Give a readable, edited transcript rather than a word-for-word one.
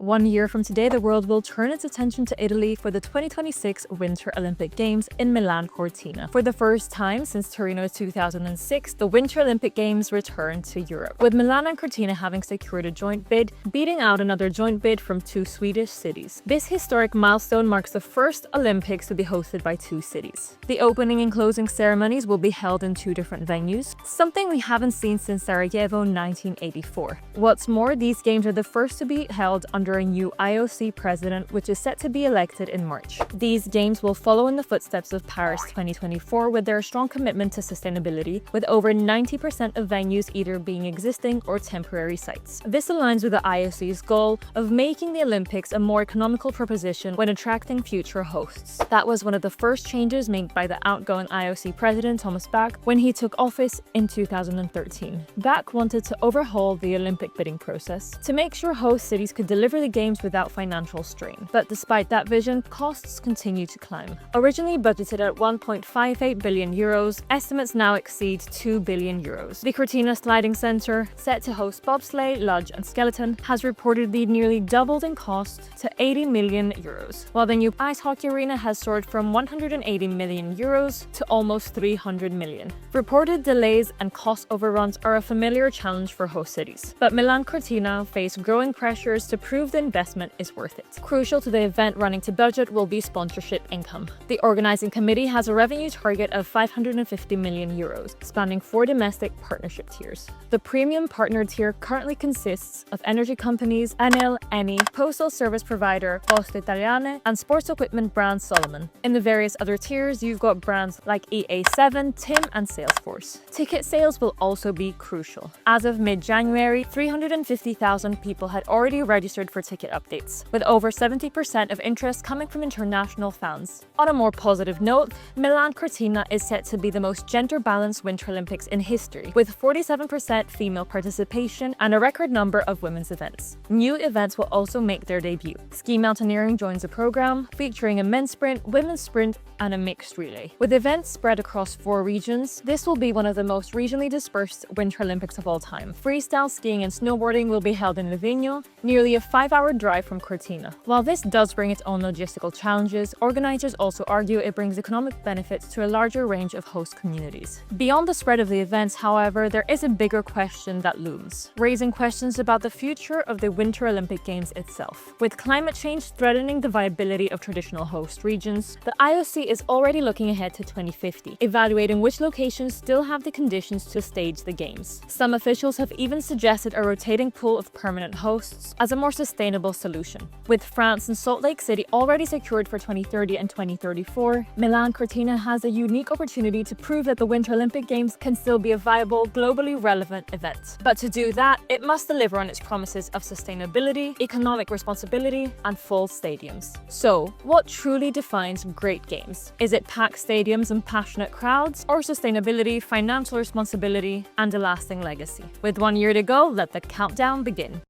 1 year from today, the world will turn its attention to Italy for the 2026 Winter Olympic Games in Milan Cortina. For the first time since Torino 2006, the Winter Olympic Games return to Europe, with Milan and Cortina having secured a joint bid, beating out another joint bid from 2 Swedish cities. This historic milestone marks the first Olympics to be hosted by 2 cities. The opening and closing ceremonies will be held in 2 different venues, something we haven't seen since Sarajevo 1984. What's more, these games are the first to be held under a new IOC president, which is set to be elected in March. These games will follow in the footsteps of Paris 2024 with their strong commitment to sustainability, with over 90% of venues either being existing or temporary sites. This aligns with the IOC's goal of making the Olympics a more economical proposition when attracting future hosts. That was one of the first changes made by the outgoing IOC president Thomas Bach when he took office in 2013. Bach wanted to overhaul the Olympic bidding process to make sure host cities could deliver the games without financial strain. But despite that vision, costs continue to climb. Originally budgeted at 1.58 billion euros, estimates now exceed 2 billion euros. The Cortina Sliding Center, set to host bobsleigh, luge and skeleton, has reportedly nearly doubled in cost to 80 million euros, while the new ice hockey arena has soared from 180 million euros to almost 300 million. Reported delays and cost overruns are a familiar challenge for host cities, but Milan Cortina face growing pressures to prove the investment is worth it. Crucial to the event running to budget will be sponsorship income. The organizing committee has a revenue target of 550 million euros, spanning 4 domestic partnership tiers. The premium partner tier currently consists of energy companies Enel, Eni, postal service provider Poste Italiane, and sports equipment brand Solomon. In the various other tiers, you've got brands like EA7, TIM, and Salesforce. Ticket sales will also be crucial. As of mid-January, 350,000 people had already registered for ticket updates, with over 70% of interest coming from international fans. On a more positive note, Milan Cortina is set to be the most gender-balanced Winter Olympics in history, with 47% female participation and a record number of women's events. New events will also make their debut. Ski mountaineering joins the program, featuring a men's sprint, women's sprint, and a mixed relay. With events spread across 4 regions, this will be one of the most regionally dispersed Winter Olympics of all time. Freestyle skiing and snowboarding will be held in Livigno, nearly a 5-hour drive from Cortina. While this does bring its own logistical challenges, organizers also argue it brings economic benefits to a larger range of host communities. Beyond the spread of the events, however, there is a bigger question that looms, raising questions about the future of the Winter Olympic Games itself. With climate change threatening the viability of traditional host regions, the IOC is already looking ahead to 2050, evaluating which locations still have the conditions to stage the games. Some officials have even suggested a rotating pool of permanent hosts as a more sustainable solution. With France and Salt Lake City already secured for 2030 and 2034, Milan Cortina has a unique opportunity to prove that the Winter Olympic Games can still be a viable, globally relevant event. But to do that, it must deliver on its promises of sustainability, economic responsibility, and full stadiums. So, what truly defines great games? Is it packed stadiums and passionate crowds, or sustainability, financial responsibility, and a lasting legacy? With 1 year to go, let the countdown begin.